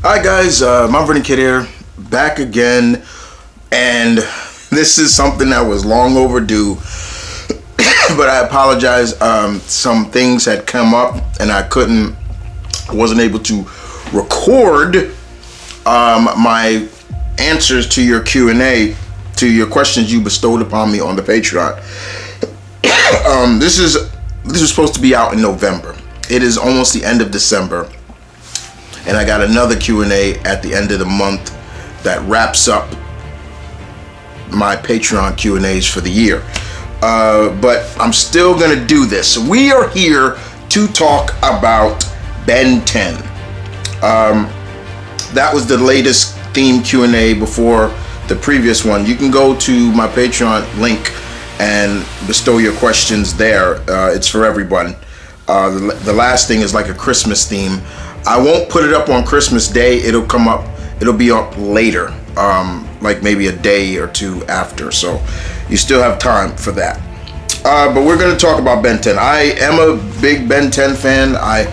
Hi guys, M.V.K here, back again, and this is something that was long overdue, but I apologize. Some things had come up, and I wasn't able to record my answers to your Q&A, to your questions you bestowed upon me on the Patreon. This was supposed to be out in November. It is almost the end of December. And I got another Q&A at the end of the month that wraps up my Patreon Q&As for the year. But I'm still going to do this. We are here to talk about Ben 10. That was the latest theme Q&A before the previous one. You can go to my Patreon link and bestow your questions there. It's for everyone. The last thing is like a Christmas theme. I won't put it up on Christmas Day. It'll be up later, like maybe a day or two after. So you still have time for that. But we're going to talk about Ben 10. I am a big Ben 10 fan. I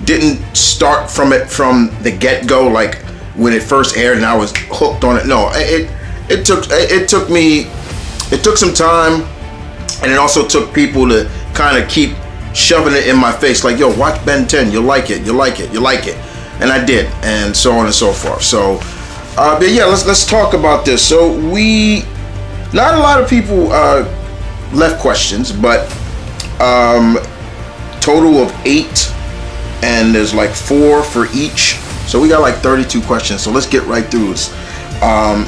didn't start from it from the get-go, like when it first aired and I was hooked on it. No, it took some time, and it also took people to kind of keep shoving it in my face, like, yo, watch Ben 10, you'll like it, and I did, and so on and so forth. So but yeah, let's talk about this. So not a lot of people left questions, but total of 8, and there's like 4 for each, so we got like 32 questions. So let's get right through this.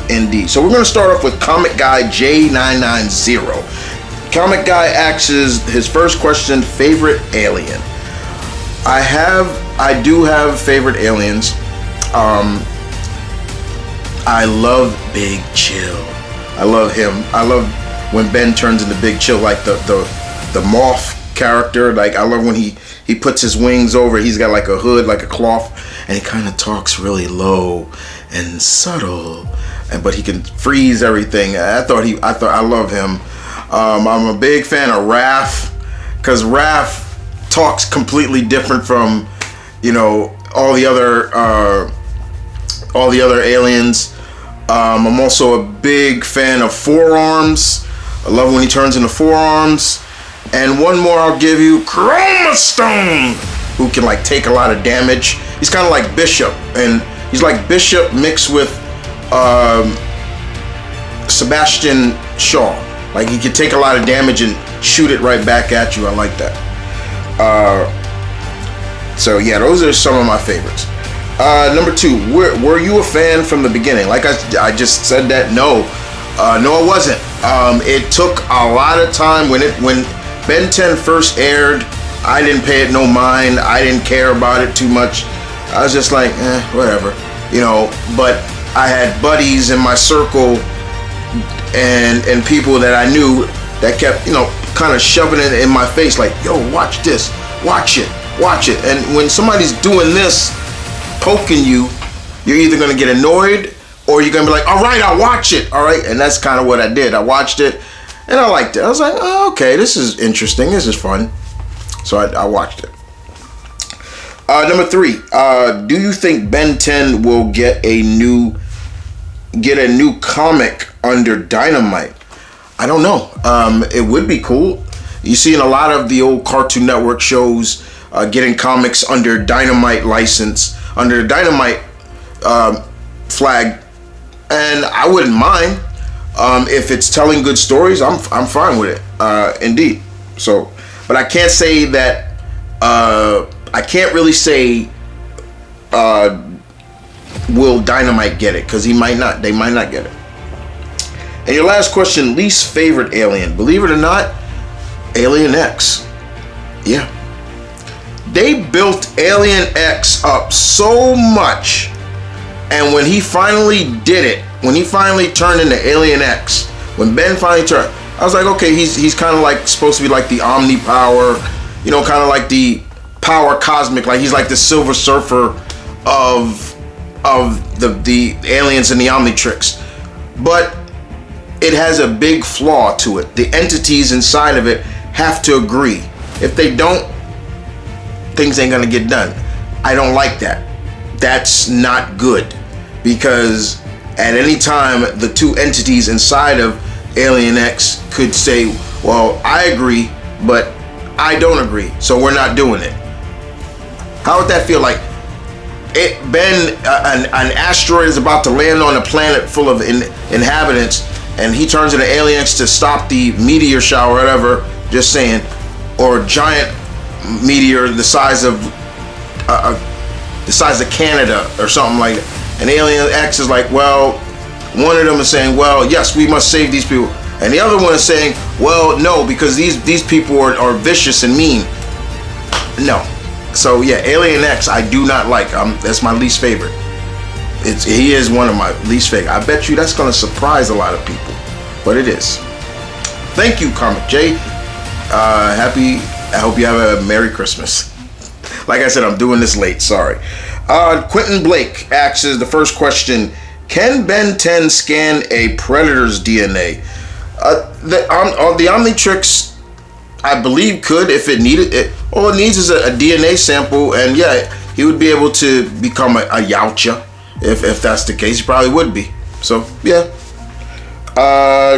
Indeed. So we're going to start off with Comic Guy J990. Comic Guy asks his first question: favorite alien. I do have favorite aliens. I love Big Chill. I love him. I love when Ben turns into Big Chill, like the Moth character. Like, I love when he puts his wings over. He's got like a hood, like a cloth, and he kind of talks really low and subtle, but he can freeze everything. I love him. I'm a big fan of Raph, because Raph talks completely different from, all the other aliens. I'm also a big fan of Four-Arms. I love when he turns into Four-Arms. And one more I'll give you, Chroma Stone, who can like take a lot of damage. He's kind of like Bishop, and he's like Bishop mixed with Sebastian Shaw. Like, he can take a lot of damage and shoot it right back at you. I like that. So yeah, those are some of my favorites. Number 2, were you a fan from the beginning? Like I just said that. No, I wasn't. It took a lot of time. When Ben 10 first aired, I didn't pay it no mind. I didn't care about it too much. I was just like, whatever, But I had buddies in my circle and people that I knew that kept, kind of shoving it in my face, like, yo, watch this, watch it. And when somebody's doing this, poking you, you're either going to get annoyed or you're going to be like, all right, I'll watch it. All right. And that's kind of what I did. I watched it and I liked it. I was like, oh, okay, this is interesting. This is fun. So I watched it. Number 3, do you think Ben 10 will get a new comic under Dynamite? I don't know. It would be cool. You see in a lot of the old Cartoon Network shows getting comics under Dynamite license, under the Dynamite flag, and I wouldn't mind. If it's telling good stories, I'm fine with it. Indeed. So, but I can't say that. I can't really say. Will Dynamite get it? Because he might not. They might not get it. And your last question: least favorite alien. Believe it or not, Alien X. Yeah. They built Alien X up so much, and when he finally did it, when he finally turned into Alien X, when Ben finally turned, I was like, okay, he's kind of like supposed to be like the Omni Power, kind of like the Power Cosmic, like he's like the Silver Surfer of the aliens and the Omnitrix. But it has a big flaw to it. The entities inside of it have to agree. If they don't, things ain't gonna get done. I don't like that. that's not good, because at any time the two entities inside of Alien X could say, well, I agree, but I don't agree, so we're not doing it. How would that feel? Like an asteroid is about to land on a planet full of inhabitants, and he turns into Alien X to stop the meteor shower, or whatever, just saying, or a giant meteor the size of Canada or something like that. And Alien X is like, well, one of them is saying, well, yes, we must save these people, and the other one is saying, well, no, because these people are vicious and mean. No. So yeah, Alien X I do not like. That's my least favorite. He is one of my least favorite. I bet you that's gonna surprise a lot of people, but it is. Thank you, Comic J. I hope you have a Merry Christmas. Like I said, I'm doing this late. Sorry. Quentin Blake asks the first question: can Ben 10 scan a predator's DNA? The Omnitrix, I believe, could, if it needed it. All it needs is a DNA sample, and yeah, he would be able to become a Yautja. If that's the case, he probably would be. So yeah.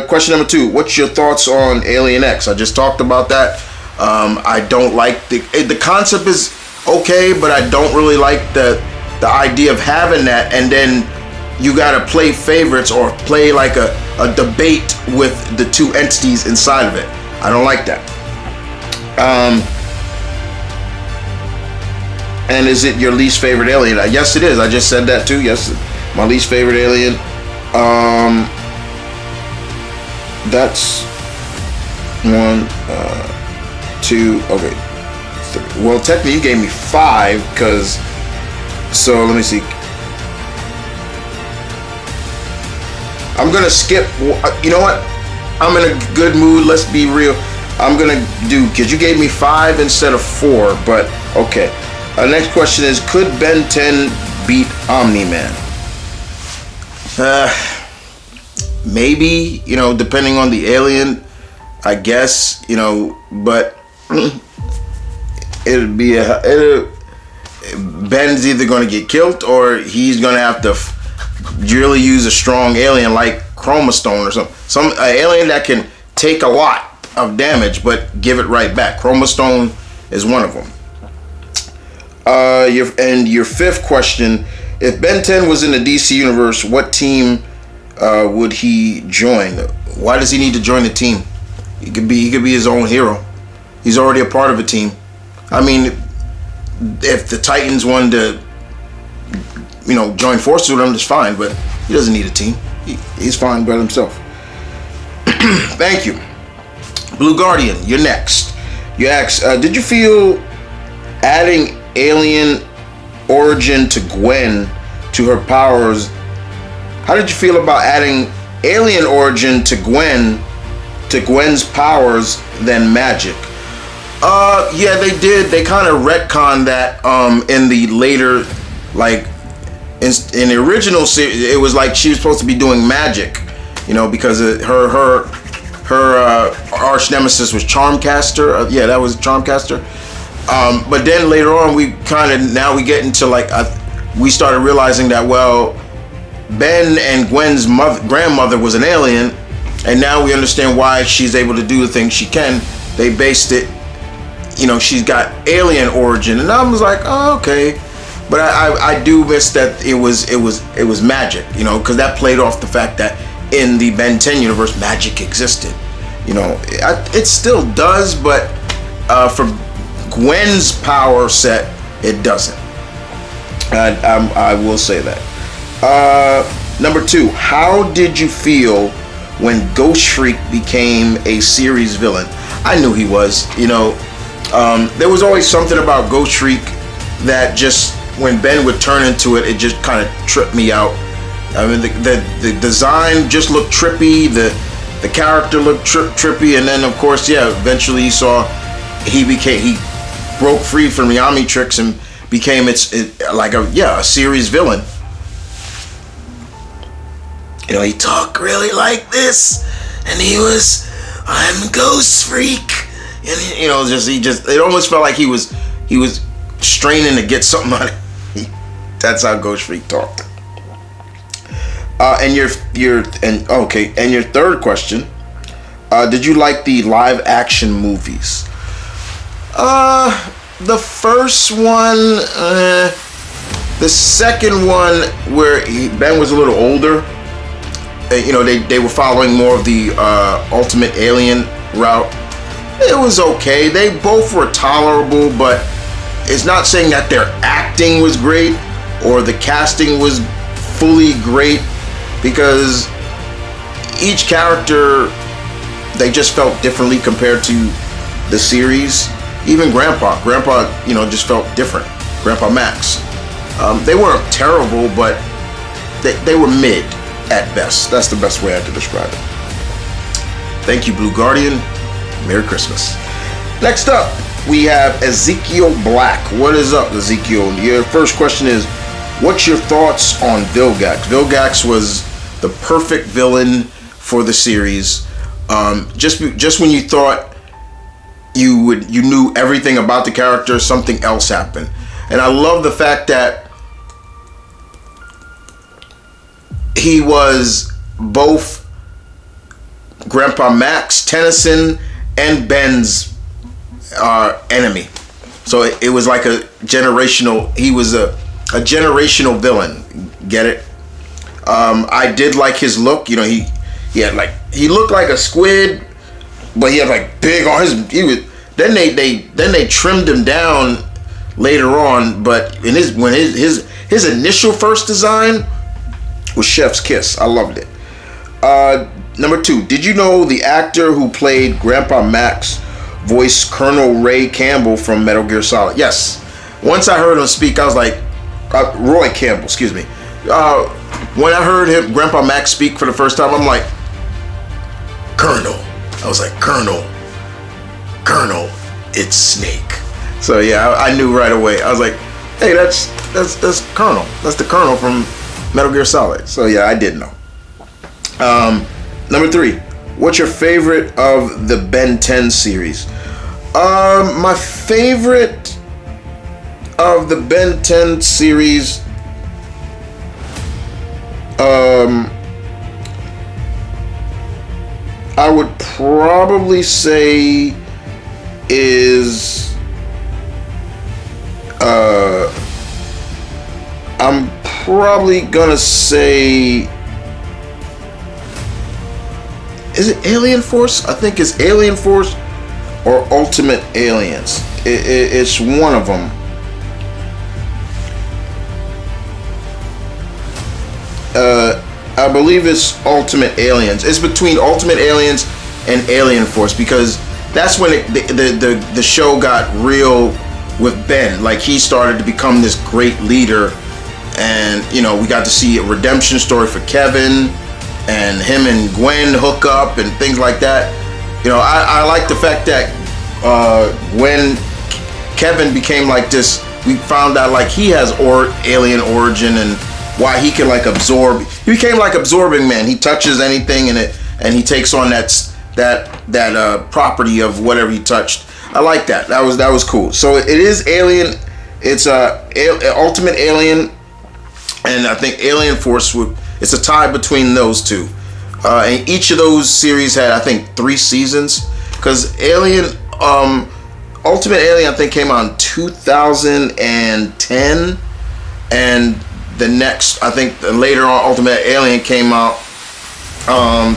Question number 2: what's your thoughts on Alien X? I just talked about that. I don't like the concept is okay, but I don't really like the idea of having that, and then you gotta play favorites or play like a debate with the two entities inside of it. I don't like that. And is it your least favorite alien? Yes, it is. I just said that too. Yes, my least favorite alien. That's 1, 2. Okay. 3. Well, technically, you gave me 5 because. So let me see. I'm gonna skip. You know what? I'm in a good mood. Let's be real. I'm gonna do, because you gave me 5 instead of 4. But okay. Next question is: could Ben 10 beat Omni-Man? Maybe, depending on the alien, I guess, but it'd be Ben's either going to get killed, or he's going to have to really use a strong alien like Chromastone or something. Some alien that can take a lot of damage but give it right back. Chromastone is one of them. Your fifth question: if Ben 10 was in the DC universe, what team would he join? Why does he need to join the team? He could be his own hero. He's already a part of a team. I mean, if the Titans wanted to, join forces with him, that's fine. But he doesn't need a team. He's fine by himself. Thank you. Blue Guardian, you're next. You ask, did you feel adding alien origin to Gwen to her powers? How did you feel about adding alien origin to Gwen's powers than magic? Yeah, they did. They kind of retconned that in the later, like in the original series, it was like she was supposed to be doing magic, because her arch nemesis was Charmcaster. Yeah, that was Charmcaster. But then later on, we get into we started realizing that, well, Ben and Gwen's grandmother was an alien, and now we understand why she's able to do the things she can. They based it, she's got alien origin, and I was like, oh, okay. But I do miss that it was magic, because that played off the fact that in the Ben 10 universe, magic existed. It still does, but for Gwen's power set, it doesn't. I will say that. Number 2, how did you feel when Ghost Freak became a series villain? I knew he was. There was always something about Ghost Freak that just, when Ben would turn into it, it just kind of tripped me out. I mean, the design just looked trippy. The character looked trippy, and then of course, yeah, eventually you saw he broke free from the Omnitrix and became a series villain. He talked really like this, and he was, I'm Ghost Freak, and it almost felt like he was straining to get something out of That's how Ghost Freak talked. And your third question. Did you like the live action movies? The first one, the second one where Ben was a little older. They were following more of the Ultimate Alien route. It was okay. They both were tolerable, but it's not saying that their acting was great or the casting was fully great, because each character, they just felt differently compared to the series. Even Grandpa, just felt different. Grandpa Max. They weren't terrible, but they were mid at best. That's the best way I could describe it. Thank you, Blue Guardian. Merry Christmas. Next up, we have Ezekiel Black. What is up, Ezekiel? Your first question is, what's your thoughts on Vilgax? Vilgax was the perfect villain for the series. Just when you thought you knew everything about the character, something else happened. And I love the fact that he was both Grandpa Max, Tennyson, and Ben's enemy. So it was like a generational. He was a generational villain. Get it? I did like his look. He looked like a squid, but he had like big on his. Then they trimmed him down later on. But his initial first design was Chef's Kiss. I loved it. Number 2, did you know the actor who played Grandpa Max voiced Colonel Ray Campbell from Metal Gear Solid? Yes. Once I heard him speak, I was like, Roy Campbell, excuse me. When I heard Grandpa Max speak for the first time, I'm like, Colonel. I was like, Colonel, it's Snake. So yeah, I knew right away. I was like, hey, that's Colonel. That's the Colonel from Metal Gear Solid. So yeah, I did know. Number 3, what's your favorite of the Ben 10 series? My favorite of the Ben 10 series, I would probably say is I'm probably gonna say, is it Alien Force? I think it's Alien Force or Ultimate Aliens. It's one of them. I believe it's Ultimate Aliens. It's between Ultimate Aliens and Alien Force, because that's when the show got real with Ben. Like, he started to become this great leader, and we got to see a redemption story for Kevin, and him and Gwen hook up and things like that. I like the fact that when Kevin became like this, we found out like he has alien origin, and why he can like absorb. He became like absorbing man. He touches anything and he takes on that property of whatever he touched. I like that. That was cool. So it is Alien. It's Ultimate Alien, and I think Alien Force it's a tie between those two. And each of those series had, I think, 3 seasons. Because Ultimate Alien, I think, came out in 2010, and the next, I think, later on, Ultimate Alien came out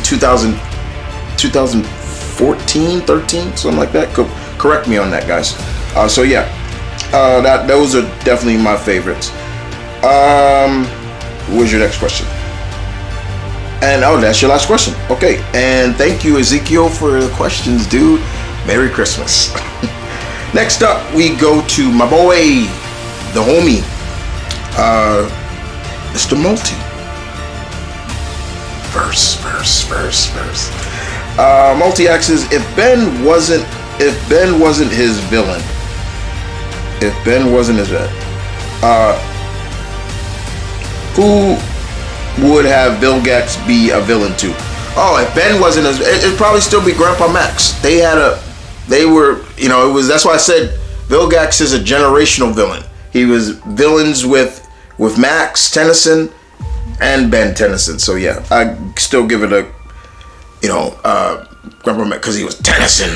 2014, 13, something like that. Correct me on that, guys. So yeah, those are definitely my favorites. What's your next question? And that's your last question. Okay, and thank you, Ezekiel, for the questions, dude. Merry Christmas. Next up, we go to my boy, the homie, Mr. Multi. Verse. Multi asks, if Ben wasn't his villain, who would have Vilgax be a villain to? Oh, if Ben wasn't it'd probably still be Grandpa Max. That's why I said Vilgax is a generational villain. He was villains with with Max Tennyson and Ben Tennyson. So yeah, I still give it a, because he was Tennyson,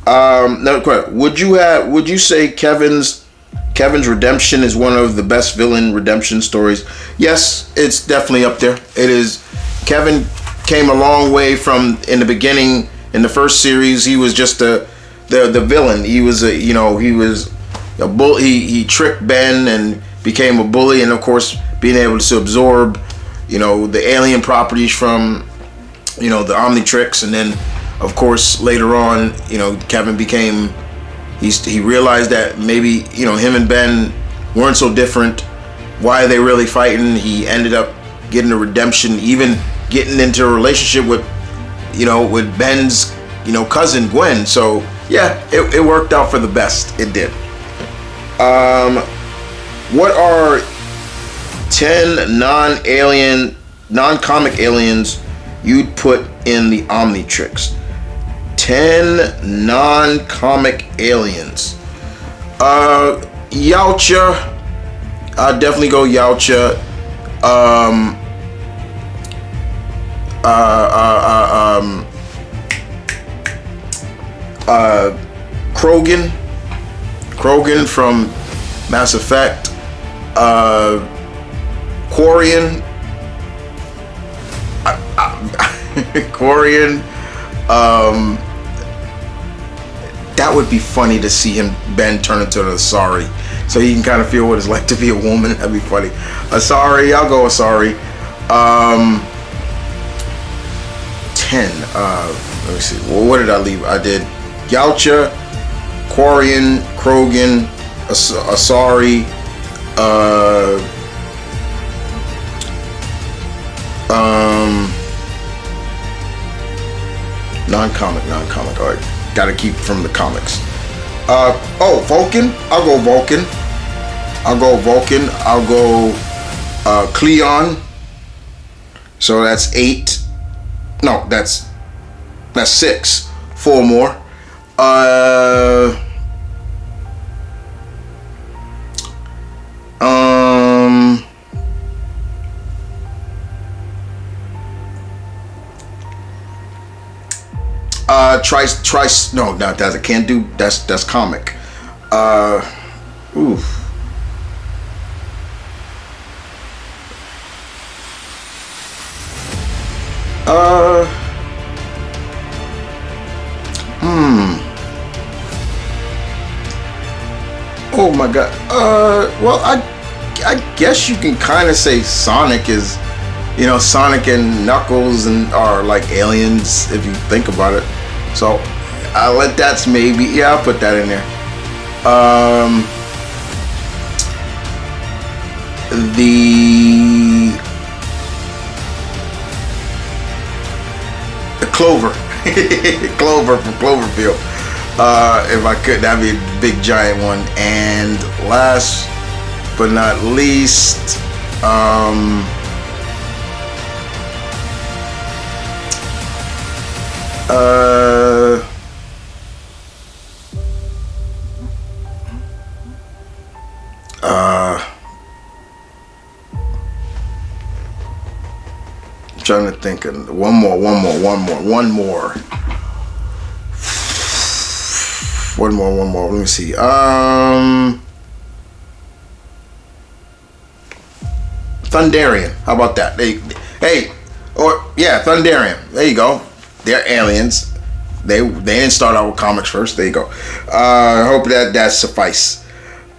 Another question: Would you say Kevin's redemption is one of the best villain redemption stories? Yes, it's definitely up there. It is. Kevin came a long way from, in the beginning, in the first series, he was just the villain. He was a bull. He tricked Ben and became a bully, and of course being able to absorb, the alien properties from, the Omnitrix, and then of course later on, Kevin became. He realized that maybe him and Ben weren't so different. Why are they really fighting? He ended up getting a redemption, even getting into a relationship with Ben's cousin Gwen. So yeah, it worked out for the best. It did. What are 10 non-comic aliens you'd put in the Omnitrix? 10 non-comic aliens. Yautja. I'd definitely go Yautja. Krogan from Mass Effect. Quarian. Quarian. That would be funny to see Ben turn into an Asari, so you can kind of feel what it's like to be a woman. That'd be funny. Asari, I'll go Asari. 10. Let me see. Well, what did I leave? I did Yautja, Quarian, Krogan, Asari, non-comic. All right, gotta keep from the comics. Vulcan. I'll go Vulcan. I'll go Cleon. So that's 8. No, that's 6. 4 more. Trice. No, that I can't do. That's comic. Oof. Oh my god. Well, I guess you can kind of say Sonic is, Sonic and Knuckles are like aliens if you think about it. So I'll let that's maybe. Yeah, I'll put that in there. The Clover. Clover from Cloverfield. If I could, that'd be a big giant one. And last but not least, I'm trying to think of one more. Let me see. Thunderian. How about that? Thunderian. There you go. They're aliens. They didn't start out with comics first. There you go. I hope that suffice.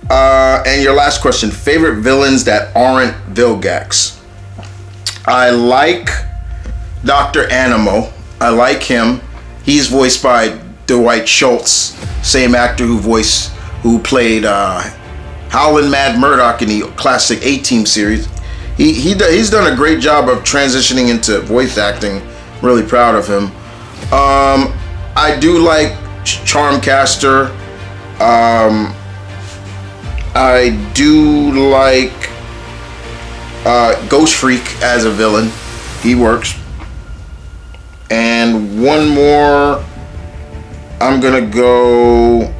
And your last question: favorite villains that aren't Vilgax. I like Dr. Animo. I like him. He's voiced by Dwight Schultz, same actor who played Howlin' Mad Murdock in the classic A-Team series. He's done a great job of transitioning into voice acting. Really proud of him. I do like Charmcaster. I do like Ghost Freak as a villain. He works. And one more, I'm gonna go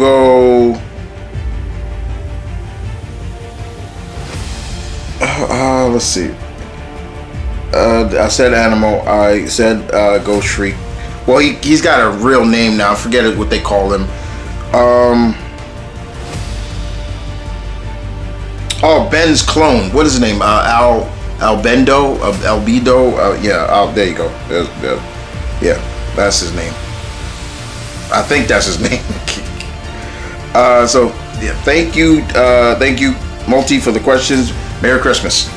go. Let's see. I said Animal. I said Ghost Shriek. Well, he's got a real name now. I forget what they call him. Oh, Ben's clone. What is his name? Albedo. Yeah. There you go. Yeah, that's his name. I think that's his name. So yeah, thank you, Multi, for the questions. Merry Christmas.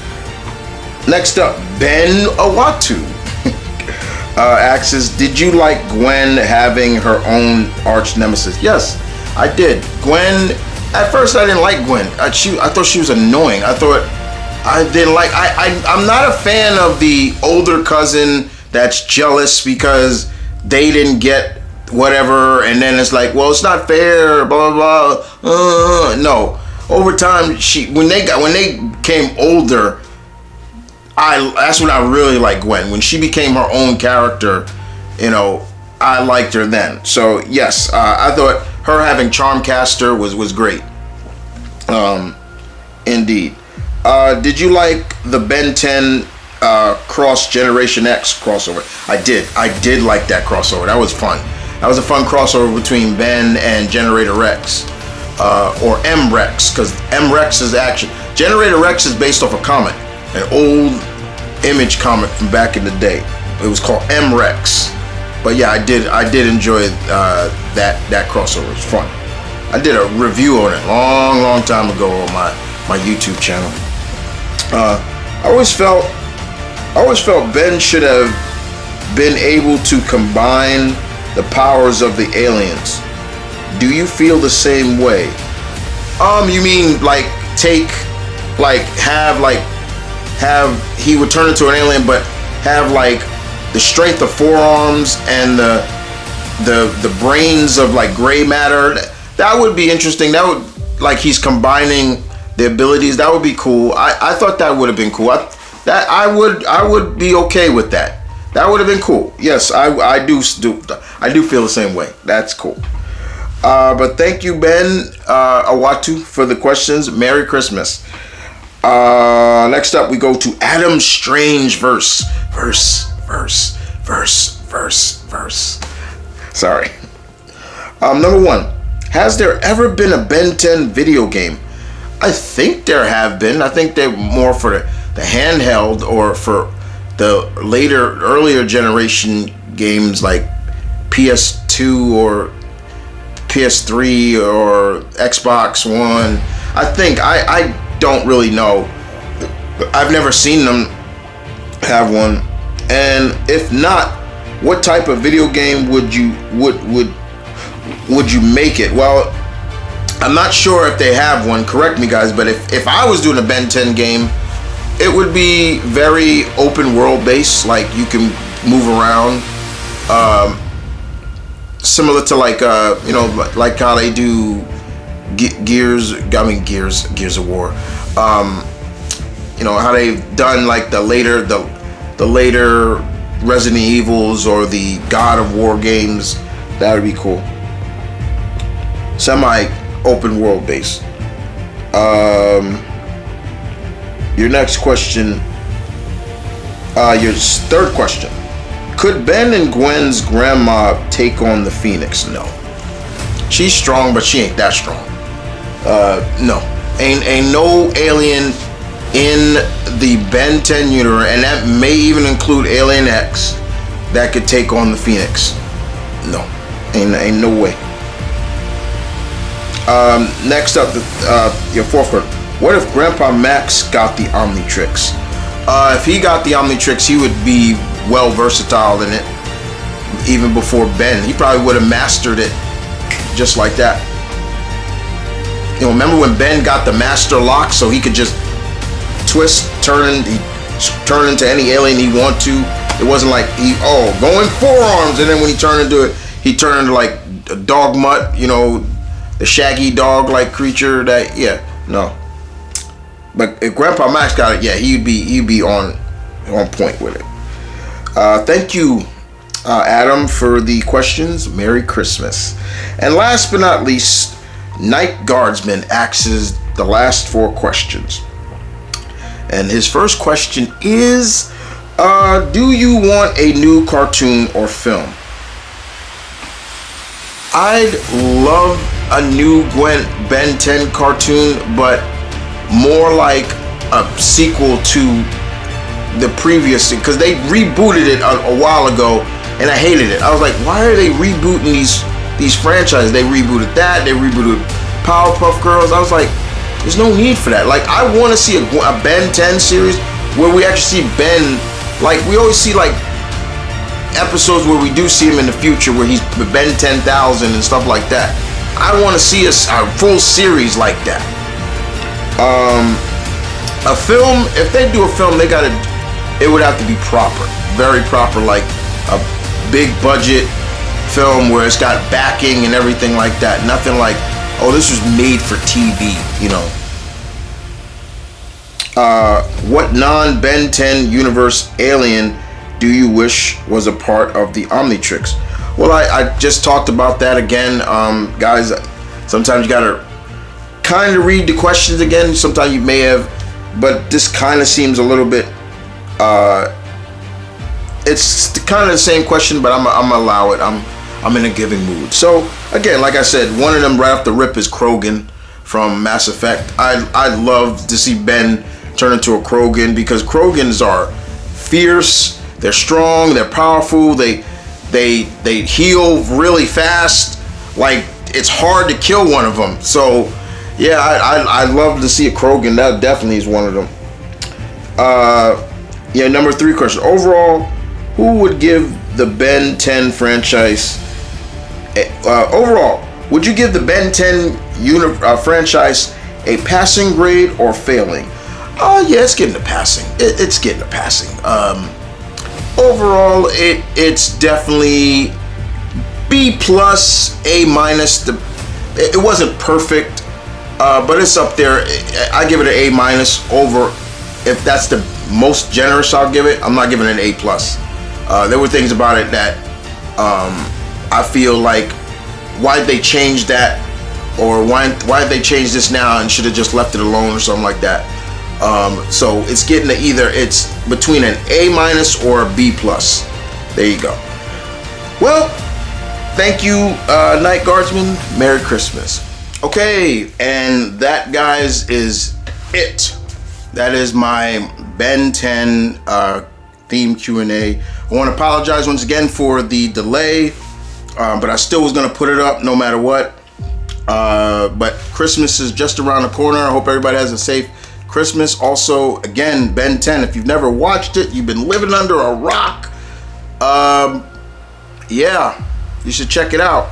Next up, Ben Awatu asks, did you like Gwen having her own arch nemesis? Yes, I did. Gwen, at first I didn't like Gwen. I thought she was annoying. I'm not a fan of the older cousin that's jealous because they didn't get whatever, and then it's like, well, it's not fair, blah blah blah. No, over time, when they came older, that's when I really liked Gwen. When she became her own character, I liked her then. So yes, I thought her having Charmcaster was great. Indeed. Did you like the Ben 10 Cross Generation X crossover? I did like that crossover. That was fun. That was a fun crossover between Ben and Generator Rex, or M-Rex, because M-Rex is action. Generator Rex is based off a comic, an old Image comic from back in the day. It was called M-Rex. But yeah, I did enjoy that crossover. It was fun. I did a review on it long time ago on my YouTube channel. I always felt Ben should have been able to combine the powers of the aliens. Do you feel the same way? You mean have he would turn into an alien, but have the strength of forearms and the brains of gray matter? That would be interesting. That would he's combining the abilities. That would be cool. I thought that would have been cool. I would be okay with that. That would have been cool. Yes, I do feel the same way. That's cool. But thank you, Ben Awatu, for the questions. Merry Christmas. Next up, we go to Adam Strange verse. Sorry. Number one, has there ever been a Ben 10 video game? I think there have been. I think they're more for the handheld or for the earlier generation games like PS2 or PS3 or Xbox One. I think I don't really know. I've never seen them have one. And if not, what type of video game would you make it? Well, I'm not sure if they have one. Correct me, guys. But if I was doing a Ben 10 game, it would be very open world based. Like you can move around, similar to like how they do Gears of War. How they've done like the later Resident Evils or the God of War games. That would be cool. Semi open world based. Your next question, your third question. Could Ben and Gwen's grandma take on the Phoenix? No. She's strong, but she ain't that strong. No. Ain't no alien in the Ben 10 universe, and that may even include Alien X, that could take on the Phoenix. No. Ain't no way. Next up, your fourth one. What if Grandpa Max got the Omnitrix? If he got the Omnitrix, he would be well versatile in it. Even before Ben, he probably would have mastered it just like that. Remember when Ben got the Master Lock, so he could just twist, turn into any alien he want to. It wasn't like going forearms, and then when he turned into it, he turned into like a dog mutt, the shaggy dog-like creature. No. But if Grandpa Max got it, yeah, he'd be on point with it. Thank you, Adam, for the questions. Merry Christmas. And last but not least, Night Guardsman asks the last 4 questions. And his first question is, do you want a new cartoon or film? I'd love a new Ben 10 cartoon, but more like a sequel to the previous, because they rebooted it a while ago, and I hated it. I was like, why are they rebooting these franchises? They rebooted that, they rebooted Powerpuff Girls. I was like, there's no need for that. Like, I want to see a Ben 10 series where we actually see Ben, like we always see like episodes where we do see him in the future where he's Ben 10,000 and stuff like that. I want to see a full series like that. A film, if they do a film, it would have to be proper, very proper, like a big budget film where it's got backing and everything like that. Nothing like, oh, this was made for TV, you know. What non-Ben 10 universe alien do you wish was a part of the Omnitrix? Well, I just talked about that again. Guys, sometimes you gotta kind of read the questions again. Sometimes you may have, but this kind of seems a little bit, it's kind of the same question, but I'm gonna allow it. I'm in a giving mood. So again, like I said, one of them right off the rip is Krogan from Mass Effect. I'd love to see Ben turn into a Krogan, because Krogans are fierce, they're strong, they're powerful, they heal really fast. Like, it's hard to kill one of them. So yeah, I'd love to see a Krogan. That definitely is one of them. Yeah, number 3 question. Overall, who would give the Ben 10 franchise, overall, would you give the Ben 10 franchise a passing grade or failing? Yeah, it's getting a passing. It's getting a passing. Overall, it's definitely B+, A-. It wasn't perfect, but it's up there. I give it an A- over. If that's the most generous I'll give it, I'm not giving it an A+. There were things about it that I feel like, why'd they change that, or why'd they change this now and should have just left it alone or something like that. So it's getting to either, it's between an A- or a B+. There you go. Well, thank you, Night Guardsman. Merry Christmas. Okay, and that, guys, is it. That is my Ben 10 theme Q&A. I want to apologize once again for the delay, but I still was going to put it up no matter what. But Christmas is just around the corner. I hope everybody has a safe Christmas. Also, again, Ben 10, if you've never watched it, you've been living under a rock. Yeah, you should check it out.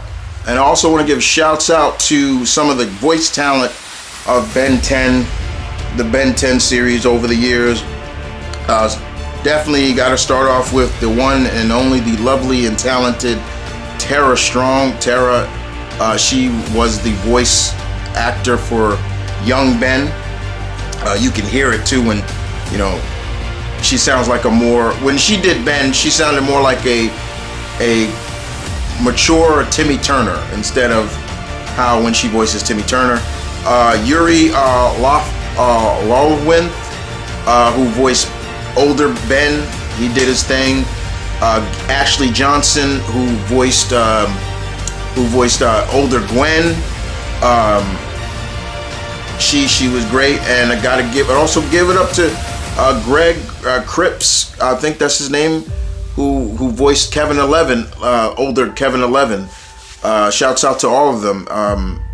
And I also want to give shouts out to some of the voice talent of Ben 10, the Ben 10 series over the years. Definitely got to start off with the one and only, the lovely and talented Tara Strong. Tara, she was the voice actor for young Ben. You can hear it too when, you know, she sounds like a more, when she did Ben, she sounded more like a mature Timmy Turner instead of how when she voices Timmy Turner. Yuri Lolwynth, who voiced older Ben, he did his thing. Ashley Johnson, who voiced older Gwen. She was great, and I gotta also give it up to Greg Cripps, I think that's his name, who voiced Kevin 11, older Kevin 11. Shouts out to all of them.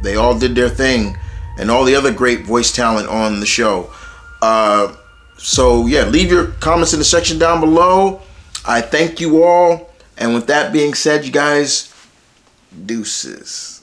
They all did their thing, and all the other great voice talent on the show. So yeah, leave your comments in the section down below. I thank you all, and with that being said, you guys, deuces.